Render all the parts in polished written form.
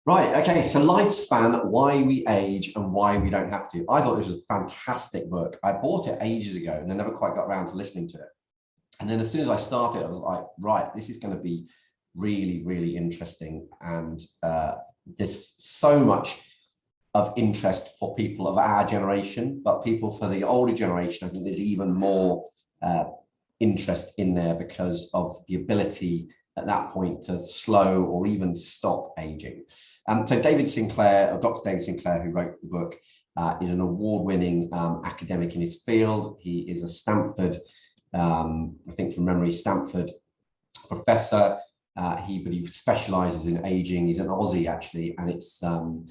Right. Okay. So lifespan, why we age and why we don't have to. I thought this was a fantastic book. I bought it ages ago and I never quite got around to listening to it. And then as soon as I started, I was like, right, this is going to be really, really interesting. And there's so much of interest for people of our generation, but people for the older generation, I think there's even more interest in there because of the ability at that point to slow or even stop aging. So David Sinclair, or Dr. David Sinclair, who wrote the book, is an award-winning academic in his field. He is a Stanford, I think from memory, Stanford professor. But he specializes in aging. He's an Aussie actually, and it's so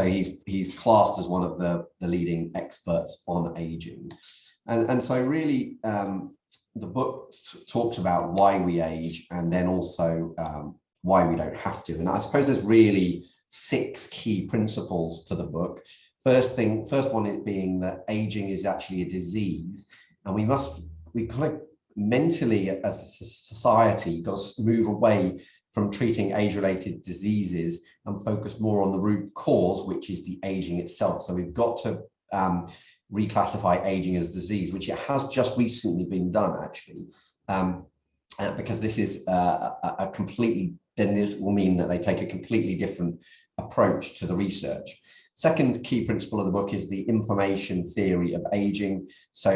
he's classed as one of the leading experts on aging, and so really the book talks about why we age and then also why we don't have to. And I suppose there's really 6 key principles to the book. First one it being that aging is actually a disease, and we kind of mentally as a society got to move away from treating age-related diseases and focus more on the root cause, which is the aging itself. So we've got to reclassify aging as a disease, which it has just recently been done actually, because this is a completely, then this will mean that they take a completely different approach to the research. Second key principle of the book is the information theory of aging. So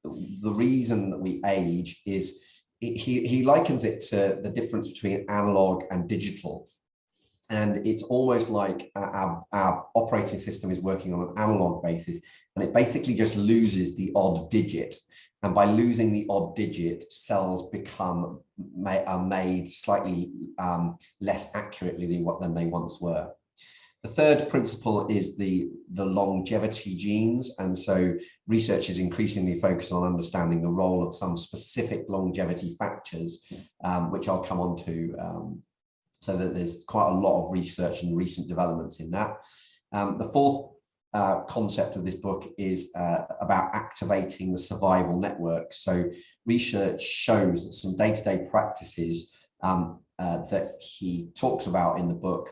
the reason that we age is, he likens it to the difference between analog and digital. And it's almost like our operating system is working on an analog basis, and it basically just loses the odd digit. And by losing the odd digit, cells are made slightly less accurately than they once were. The third principle is the longevity genes. And so research is increasingly focused on understanding the role of some specific longevity factors, which I'll come on to. So that there's quite a lot of research and recent developments in that. The fourth concept of this book is about activating the survival network. So research shows that some day-to-day practices that he talks about in the book,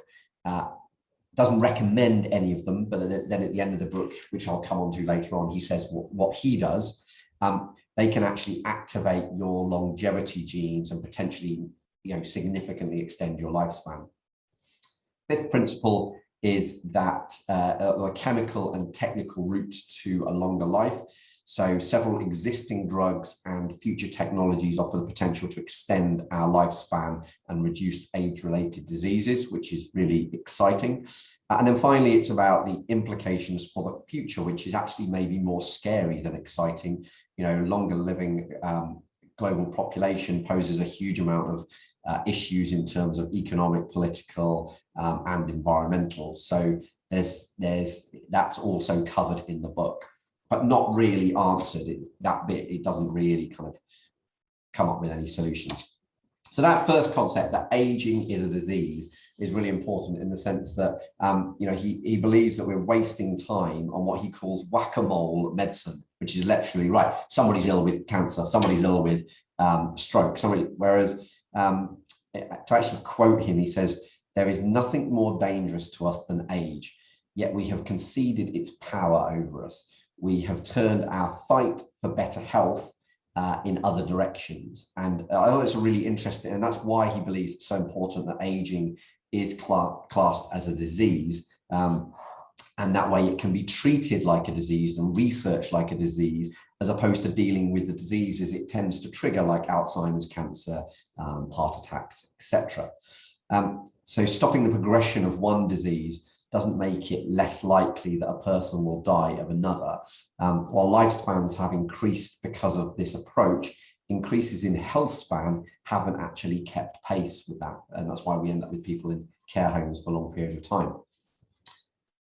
doesn't recommend any of them, but then at the end of the book, which I'll come on to later on, he says what he does. They can actually activate your longevity genes and potentially significantly extend your lifespan. Fifth principle is that the chemical and technical routes to a longer life. So several existing drugs and future technologies offer the potential to extend our lifespan and reduce age-related diseases, which is really exciting. And then finally, it's about the implications for the future, which is actually maybe more scary than exciting. Longer living global population poses a huge amount of issues in terms of economic, political, and environmental. So that's also covered in the book, but not really answered. That bit, it doesn't really kind of come up with any solutions. So that first concept, that aging is a disease, is really important in the sense that he believes that we're wasting time on what he calls whack-a-mole medicine, which is literally, right, somebody's ill with cancer, somebody's ill with stroke, whereas to actually quote him, he says, "There is nothing more dangerous to us than age, yet we have conceded its power over us. We have turned our fight for better health in other directions." And I thought it's really interesting, and that's why he believes it's so important that aging is classed as a disease, and that way it can be treated like a disease and researched like a disease, as opposed to dealing with the diseases it tends to trigger, like Alzheimer's, cancer, heart attacks, etc. So stopping the progression of one disease doesn't make it less likely that a person will die of another. While lifespans have increased because of this approach, increases in health span haven't actually kept pace with that. And that's why we end up with people in care homes for long periods of time.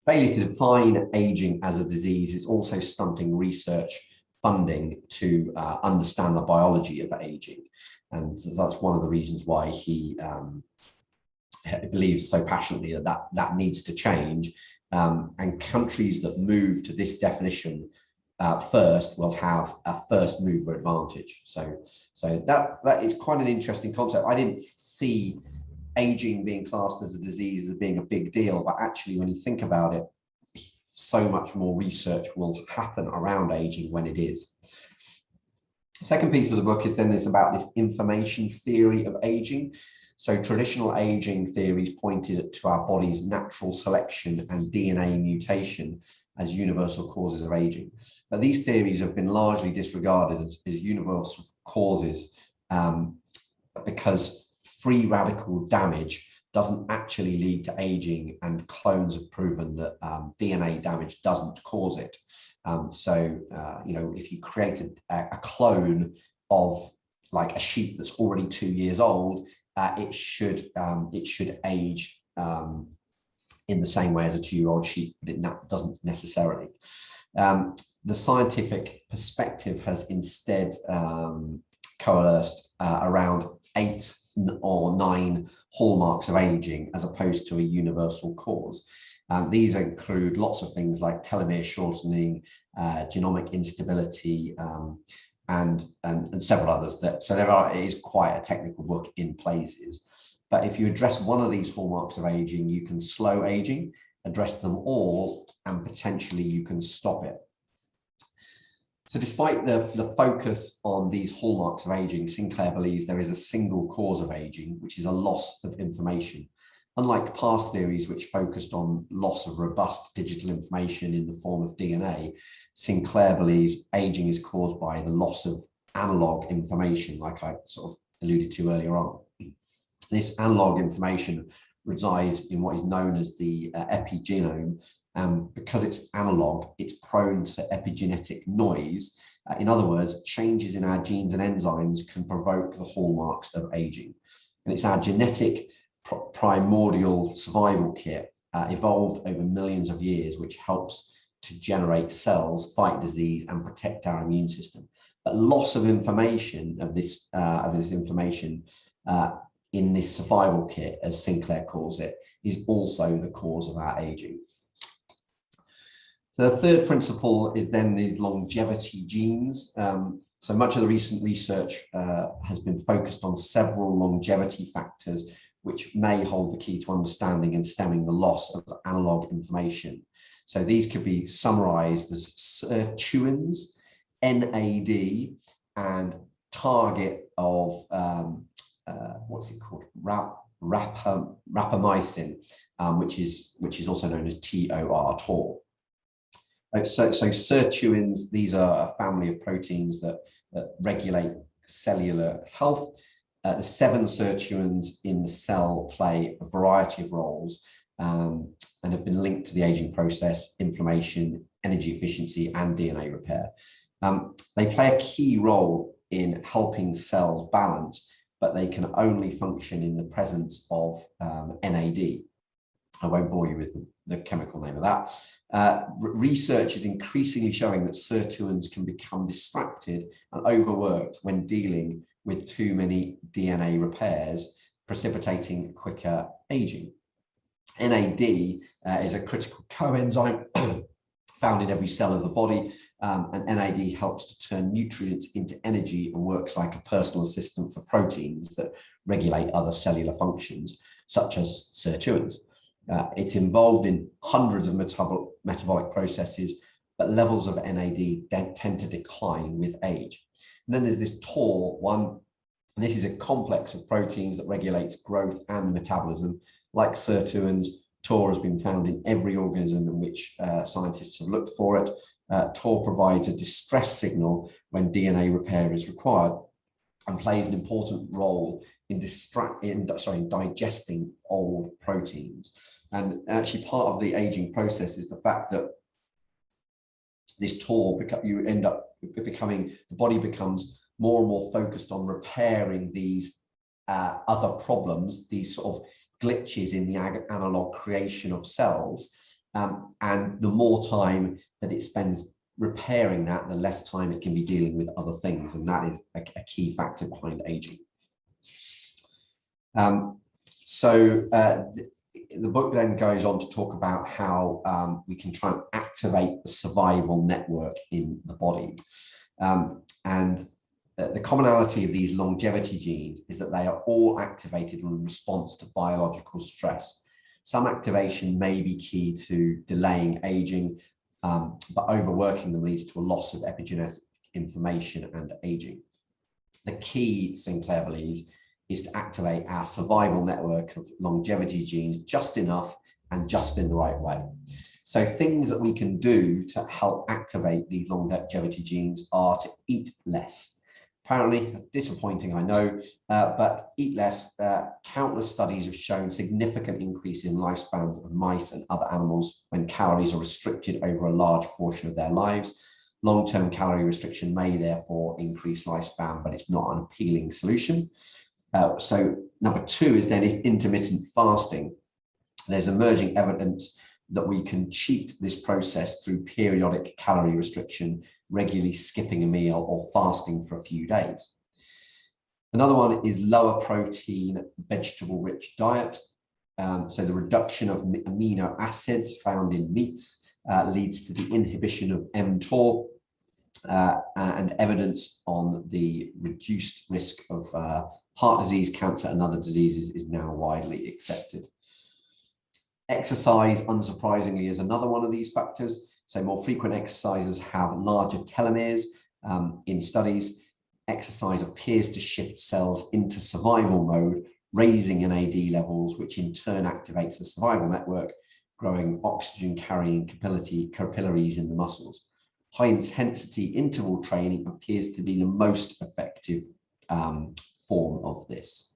Failure to define aging as a disease is also stunting research funding to understand the biology of aging. And so that's one of the reasons why he believes so passionately that needs to change. And countries that move to this definition first will have a first mover advantage. So that is quite an interesting concept. I didn't see aging being classed as a disease as being a big deal, but actually when you think about it, so much more research will happen around aging when it is. Second piece of the book is about this information theory of aging. So traditional aging theories pointed to our body's natural selection and DNA mutation as universal causes of aging. But these theories have been largely disregarded as universal causes because free radical damage doesn't actually lead to aging, and clones have proven that DNA damage doesn't cause it. You know, if you created a clone of like a sheep that's already 2 years old, it should age in the same way as a 2-year-old sheep, but it doesn't necessarily. The scientific perspective has instead coalesced around 8 or 9 hallmarks of aging as opposed to a universal cause. These include lots of things like telomere shortening, genomic instability, and several others. It is quite a technical book in places. But if you address one of these hallmarks of aging, you can slow aging, address them all, and potentially you can stop it. So despite the focus on these hallmarks of aging, Sinclair believes there is a single cause of aging, which is a loss of information. Unlike past theories which focused on loss of robust digital information in the form of DNA, Sinclair believes aging is caused by the loss of analog information, like I sort of alluded to earlier on. This analog information resides in what is known as the epigenome. Because it's analog, it's prone to epigenetic noise. In other words, changes in our genes and enzymes can provoke the hallmarks of aging. And it's our genetic primordial survival kit evolved over millions of years, which helps to generate cells, fight disease, and protect our immune system. But loss of information of this information in this survival kit, as Sinclair calls it, is also the cause of our aging. So the third principle is then these longevity genes. So much of the recent research has been focused on several longevity factors which may hold the key to understanding and stemming the loss of analog information. So these could be summarized as sirtuins, NAD, and target of, what's it called? Rapamycin, which is also known as TOR. So sirtuins, these are a family of proteins that regulate cellular health. The 7 sirtuins in the cell play a variety of roles and have been linked to the aging process, inflammation, energy efficiency, and DNA repair. They play a key role in helping cells balance, but they can only function in the presence of NAD. I won't bore you with the chemical name of that. Research is increasingly showing that sirtuins can become distracted and overworked when dealing with too many DNA repairs, precipitating quicker aging. NAD is a critical coenzyme found in every cell of the body, and NAD helps to turn nutrients into energy and works like a personal assistant for proteins that regulate other cellular functions, such as sirtuins. It's involved in hundreds of metabolic processes, but levels of NAD tend to decline with age. And then there's this TOR one, and this is a complex of proteins that regulates growth and metabolism. Like sirtuins, TOR has been found in every organism in which scientists have looked for it. TOR provides a distress signal when DNA repair is required and plays an important role in digesting old proteins. And actually part of the aging process is the fact that this TOR, you end up becoming, the body becomes more and more focused on repairing these other problems, these sort of glitches in the analog creation of cells. And the more time that it spends repairing that, the less time it can be dealing with other things. And that is a key factor behind aging. The book then goes on to talk about how we can try and activate the survival network in the body. And the commonality of these longevity genes is that they are all activated in response to biological stress. Some activation may be key to delaying aging, but overworking them leads to a loss of epigenetic information and aging. The key, Sinclair believes, is to activate our survival network of longevity genes just enough and just in the right way. So things that we can do to help activate these longevity genes are to eat less. Apparently, disappointing, I know, but eat less. Countless studies have shown significant increase in lifespans of mice and other animals when calories are restricted over a large portion of their lives. Long-term calorie restriction may therefore increase lifespan, but it's not an appealing solution. So number 2 is then intermittent fasting. There's emerging evidence that we can cheat this process through periodic calorie restriction, regularly skipping a meal or fasting for a few days. Another one is lower protein, vegetable-rich diet. So the reduction of amino acids found in meats leads to the inhibition of mTOR, and evidence on the reduced risk of heart disease, cancer, and other diseases is now widely accepted. Exercise, unsurprisingly, is another one of these factors. So more frequent exercisers have larger telomeres. In studies, exercise appears to shift cells into survival mode, raising NAD levels, which in turn activates the survival network, growing oxygen-carrying capillaries in the muscles. High-intensity interval training appears to be the most effective form of this.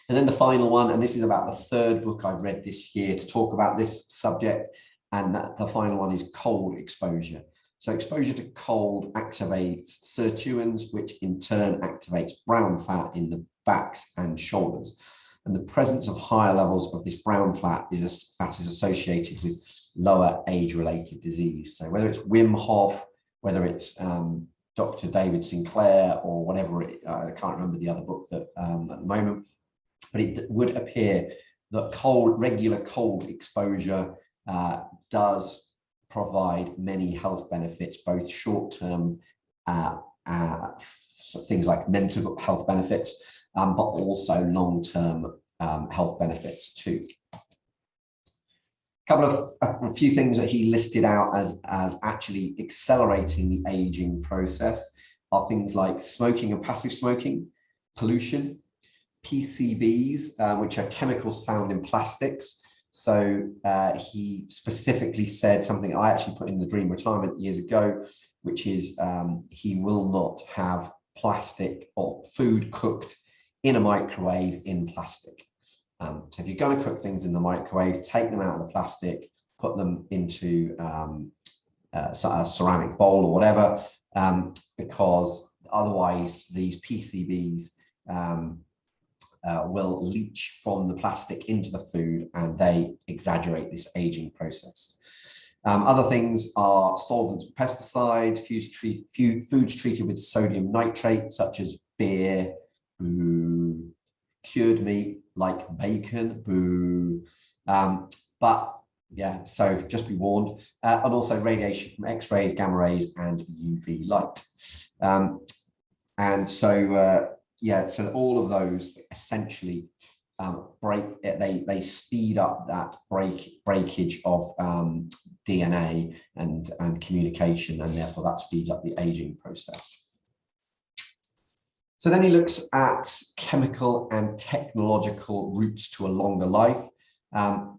And then the final one, and this is about the 3rd book I've read this year to talk about this subject, and the final one is cold exposure. So exposure to cold activates sirtuins, which in turn activates brown fat in the backs and shoulders. And the presence of higher levels of this brown fat is associated with lower age-related disease. So whether it's Wim Hof, whether it's Dr. David Sinclair, or whatever, I can't remember the other book that at the moment, but it would appear that regular cold exposure does provide many health benefits, both short-term things like mental health benefits, but also long-term health benefits too. A few things that he listed out as actually accelerating the aging process are things like smoking and passive smoking, pollution, PCBs, which are chemicals found in plastics. So he specifically said something I actually put in the Dream Retirement years ago, which is he will not have plastic or food cooked in a microwave in plastic. So if you're going to cook things in the microwave, take them out of the plastic, put them into a ceramic bowl or whatever, because otherwise these PCBs will leach from the plastic into the food, and they exaggerate this aging process. Other things are solvents and pesticides, foods treated with sodium nitrate, such as beer, boo, cured meat like bacon, boo. But yeah, so just be warned. And also radiation from X-rays, gamma rays, and UV light. And so so all of those essentially they speed up that breakage of DNA and communication, and therefore that speeds up the aging process. So then he looks at chemical and technological routes to a longer life.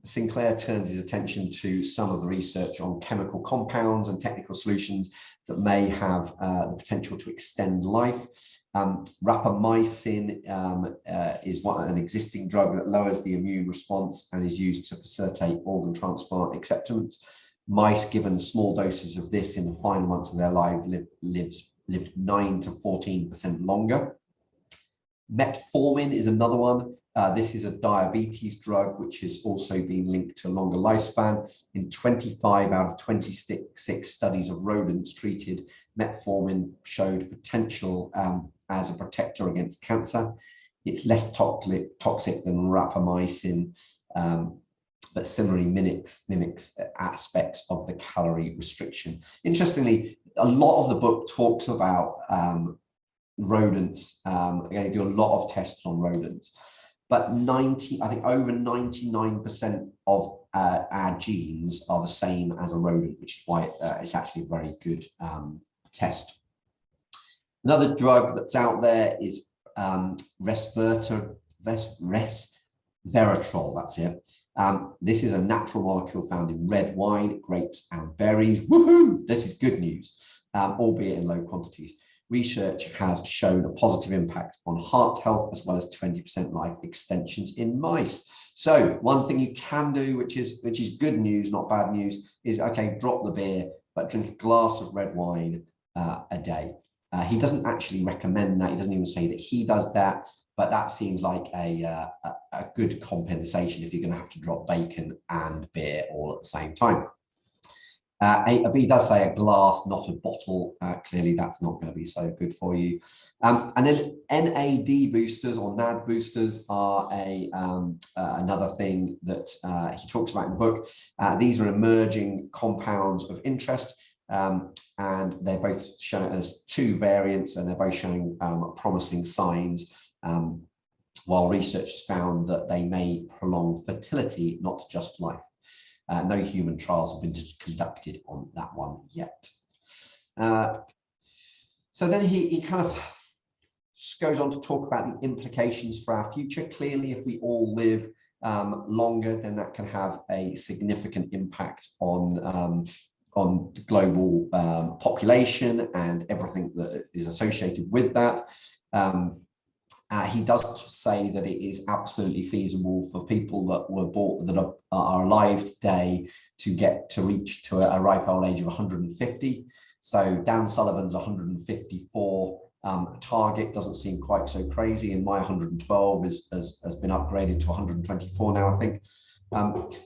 Sinclair turns his attention to some of the research on chemical compounds and technical solutions that may have the potential to extend life. Rapamycin is an existing drug that lowers the immune response and is used to facilitate organ transplant acceptance. Mice given small doses of this in the final months of their life lived 9 to 14% longer. Metformin is another one. This is a diabetes drug, which has also been linked to longer lifespan. In 25 out of 26 studies of rodents treated, metformin showed potential as a protector against cancer. It's less toxic than rapamycin, but similarly mimics aspects of the calorie restriction. Interestingly, a lot of the book talks about rodents. They do a lot of tests on rodents, but I think over 99% of our genes are the same as a rodent, which is why it's actually a very good test. Another drug that's out there is resveratrol, that's it. This is a natural molecule found in red wine, grapes, and berries. Woohoo! This is good news, albeit in low quantities. Research has shown a positive impact on heart health as well as 20% life extensions in mice. So one thing you can do, which is good news, not bad news, is okay, drop the beer, but drink a glass of red wine a day. He doesn't actually recommend that. He doesn't even say that he does that, but that seems like a good compensation if you're going to have to drop bacon and beer all at the same time. But he does say a glass, not a bottle. Clearly, that's not going to be so good for you. And then NAD boosters or NAD boosters are another thing that he talks about in the book. These are emerging compounds of interest, and they're both shown as two variants, and they're both showing promising signs. While research has found that they may prolong fertility, not just life. No human trials have been conducted on that one yet. So then he kind of goes on to talk about the implications for our future. Clearly, if we all live longer, then that can have a significant impact on the global population and everything that is associated with that. He does say that it is absolutely feasible for people that are alive today to reach to a ripe old age of 150. So Dan Sullivan's 154 target doesn't seem quite so crazy, and my 112 has been upgraded to 124 now, I think.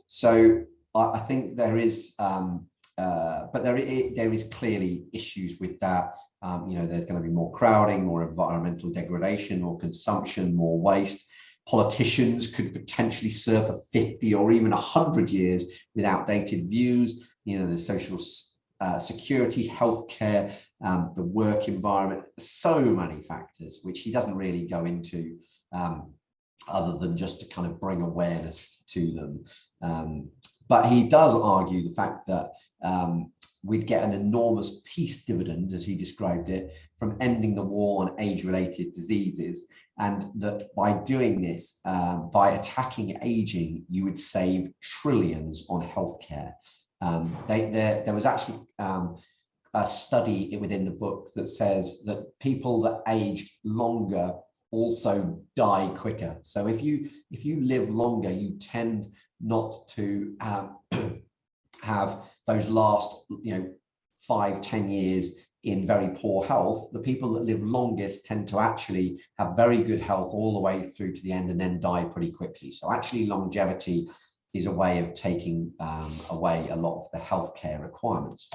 So I think there is, but there is clearly issues with that. There's going to be more crowding, more environmental degradation, more consumption, more waste. Politicians could potentially serve for 50 or even 100 years with outdated views. There's social security, healthcare, the work environment, so many factors, which he doesn't really go into other than just to kind of bring awareness to them. But he does argue the fact that we'd get an enormous peace dividend, as he described it, from ending the war on age-related diseases, and that by doing this, by attacking aging, you would save trillions on healthcare. There was actually a study within the book that says that people that age longer also die quicker. So if you live longer, you tend not to have those last 5-10 years in very poor health. The people that live longest tend to actually have very good health all the way through to the end and then die pretty quickly. So actually longevity is a way of taking away a lot of the healthcare requirements.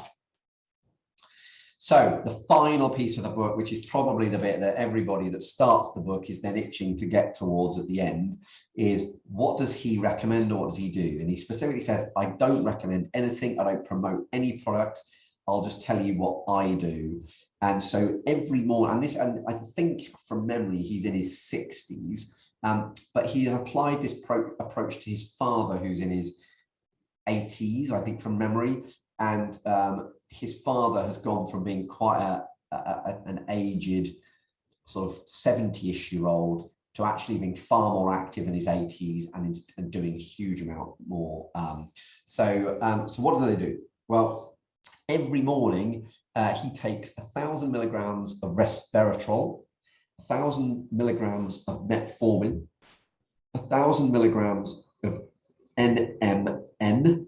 So the final piece of the book, which is probably the bit that everybody that starts the book is then itching to get towards at the end, is what does he recommend or what does he do? And he specifically says, I don't recommend anything. I don't promote any products. I'll just tell you what I do. And so every morning, and I think from memory, he's in his 60s, but he has applied this approach to his father, who's in his 80s, I think from memory. And his father has gone from being quite an aged sort of 70-ish-year-old to actually being far more active in his 80s and doing a huge amount more. So what do they do? Well, every morning he takes 1,000 milligrams of resveratrol, 1,000 milligrams of metformin, 1,000 milligrams of NMN.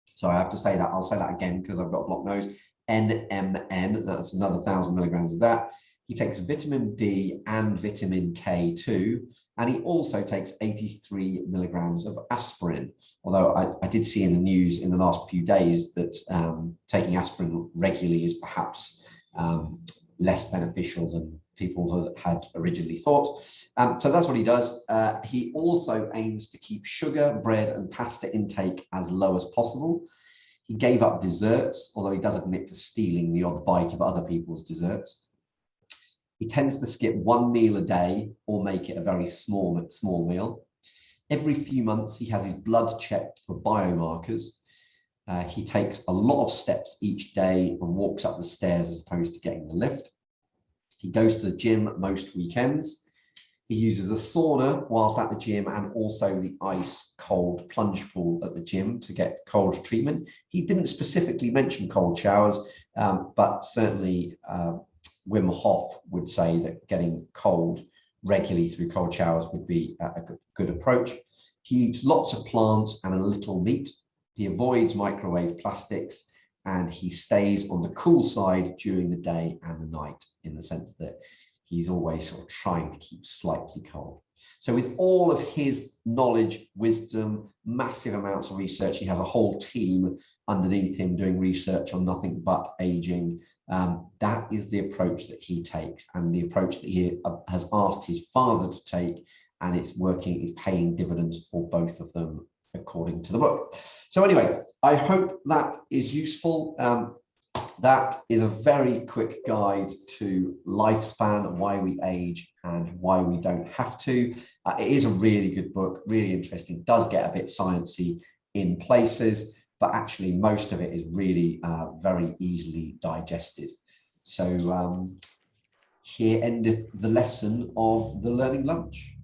So I have to say that, I'll say that again because I've got a blocked nose. NMN, that's another 1,000 milligrams of that. He takes vitamin D and vitamin K too. And he also takes 83 milligrams of aspirin. Although I did see in the news in the last few days that taking aspirin regularly is perhaps less beneficial than people had originally thought. So that's what he does. He also aims to keep sugar, bread, and pasta intake as low as possible. He gave up desserts, although he does admit to stealing the odd bite of other people's desserts. He tends to skip one meal a day or make it a very small meal. Every few months, he has his blood checked for biomarkers. He takes a lot of steps each day and walks up the stairs as opposed to getting the lift. He goes to the gym most weekends. He uses a sauna whilst at the gym and also the ice cold plunge pool at the gym to get cold treatment. He didn't specifically mention cold showers, but certainly Wim Hof would say that getting cold regularly through cold showers would be a good approach. He eats lots of plants and a little meat. He avoids microwave plastics, and he stays on the cool side during the day and the night, in the sense that he's always sort of trying to keep slightly cold. So with all of his knowledge, wisdom, massive amounts of research, he has a whole team underneath him doing research on nothing but aging. That is the approach that he takes, and the approach that he has asked his father to take, and it's working, it's paying dividends for both of them, according to the book. So anyway, I hope that is useful. That is a very quick guide to lifespan, why we age and why we don't have to. It is a really good book, really interesting, does get a bit sciencey in places, but actually most of it is really very easily digested. So here endeth the lesson of the Learning Lunch.